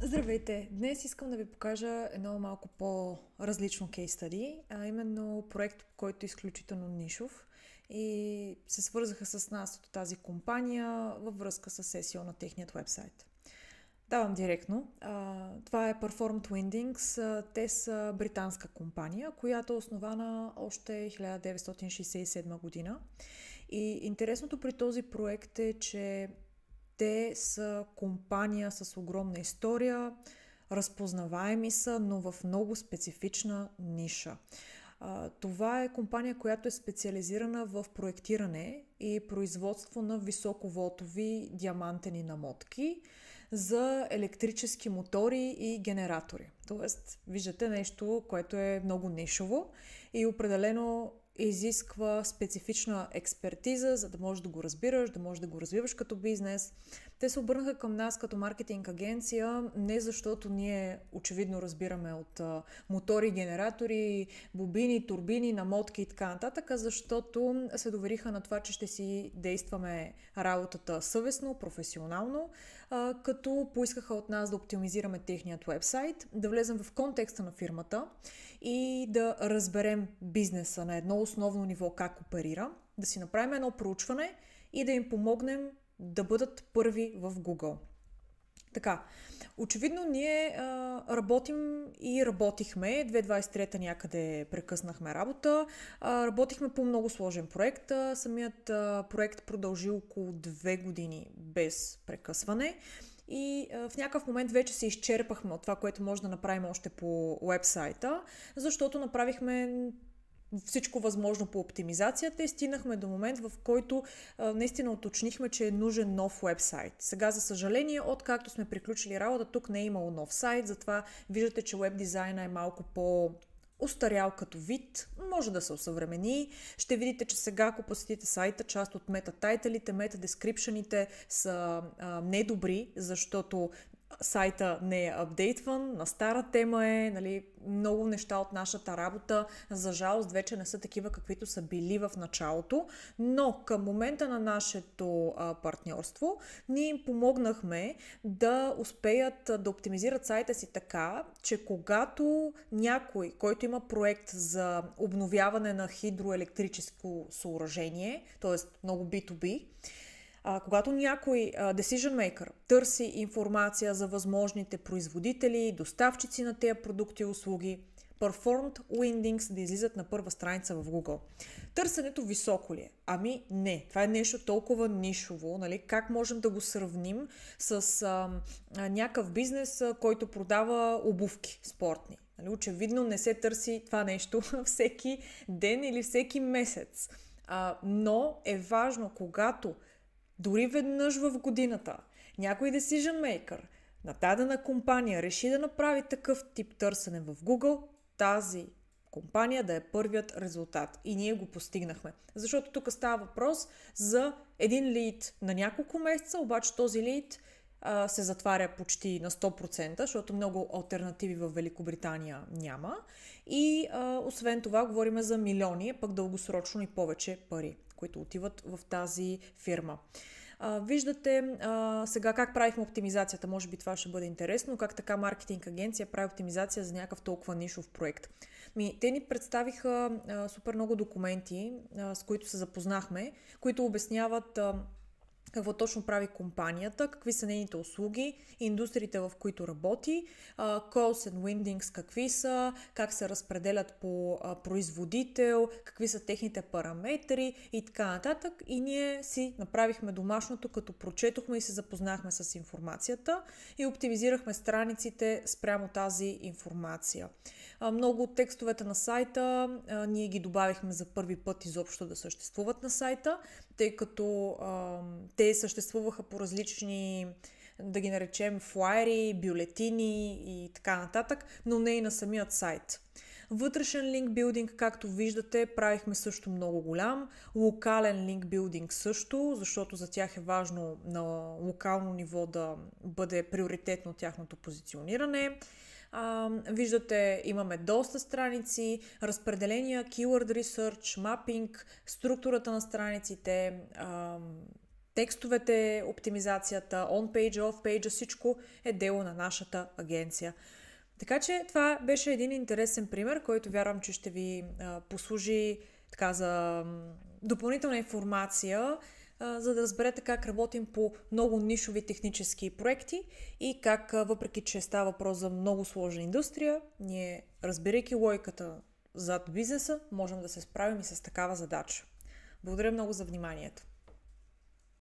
Здравейте! Днес искам да ви покажа едно малко по-различно кейс стади, а именно проект, който е изключително нишов и се свързаха с нас от тази компания във връзка с сесио на техният вебсайт. Давам директно. Това е Performed Windings. Те са британска компания, която е основана още 1967 година. И интересното при този проект е, че те са компания с огромна история, разпознаваеми са, но в много специфична ниша. Това е компания, която е специализирана в проектиране и производство на високоволтови диамантени намотки за електрически мотори и генератори. Тоест, виждате нещо, което е много нишово и определено изисква специфична експертиза, за да можеш да го разбираш, да можеш да го развиваш като бизнес. Те се обърнаха към нас като маркетинг агенция, не защото ние очевидно разбираме от мотори, генератори, бобини, турбини, намотки и така нататък, а защото се довериха на това, че ще си действаме работата съвестно, професионално, като поискаха от нас да оптимизираме техният вебсайт, да влезем в контекста на фирмата и да разберем бизнеса на едно основно ниво как оперира, да си направим едно проучване и да им помогнем да бъдат първи в Google. Така, очевидно ние работим и работихме, 2023 някъде прекъснахме работа, работихме по много сложен проект, самият проект продължи около 2 години без прекъсване и в някакъв момент вече се изчерпахме от това, което може да направим още по уебсайта, защото направихме всичко възможно по оптимизацията и стигнахме до момент, в който наистина уточнихме, че е нужен нов уебсайт. Сега, за съжаление, откакто сме приключили работа, тук не е имало нов сайт, затова виждате, че веб дизайна е малко остарял като вид, може да се осъвремени. Ще видите, че сега, ако посетите сайта, част от мета-тайтълите, мета-дескрипшените са недобри, защото сайта не е апдейтван, на стара тема е, нали, много неща от нашата работа, за жалост, вече не са такива, каквито са били в началото, но към момента на нашето партньорство ние им помогнахме да успеят да оптимизират сайта си така, че когато някой, който има проект за обновяване на хидроелектрическо съоръжение, т.е. много B2B, когато някой decision maker търси информация за възможните производители, доставчици на тези продукти и услуги, Performed Windings да излизат на първа страница в Google. Търсенето високо ли е? Ами не. Това е нещо толкова нишово. Нали? Как можем да го сравним с някакъв бизнес, който продава обувки спортни? Нали? Очевидно не се търси това нещо всеки ден или всеки месец. Но е важно, когато дори веднъж в годината някой decision maker на дадена компания реши да направи такъв тип търсене в Google, тази компания да е първият резултат. И ние го постигнахме. Защото тук става въпрос за един лид на няколко месеца, обаче този лид се затваря почти на 100%, защото много алтернативи в Великобритания няма. И освен това говорим за милиони, пък дългосрочно и повече пари, които отиват в тази фирма. Виждате сега как правихме оптимизацията, може би това ще бъде интересно, как така маркетинг агенция прави оптимизация за някакъв толкова нишов проект. Те ни представиха супер много документи, с които се запознахме, които обясняват какво точно прави компанията, какви са нейните услуги, индустриите, в които работи, Coils and Windings какви са, как се разпределят по производител, какви са техните параметри и така нататък. И ние си направихме домашното, като прочетохме и се запознахме с информацията и оптимизирахме страниците спрямо тази информация. Много от текстовете на сайта ние ги добавихме за първи път изобщо да съществуват на сайта, тъй като те съществуваха по различни, да ги наречем, флаери, бюлетини и така нататък, но не и на самият сайт. Вътрешен линк билдинг, както виждате, правихме също много голям. Локален линк билдинг също, защото за тях е важно на локално ниво да бъде приоритетно тяхното позициониране. Виждате, имаме доста страници, разпределения, keyword research, mapping, структурата на страниците, текстовете, оптимизацията, on-page, off-page, всичко е дело на нашата агенция. Така че това беше един интересен пример, който вярвам, че ще ви послужи така за допълнителна информация, за да разберете как работим по много нишови технически проекти и как, въпреки че става въпрос за много сложна индустрия, ние, разбирайки логиката зад бизнеса, можем да се справим и с такава задача. Благодаря много за вниманието.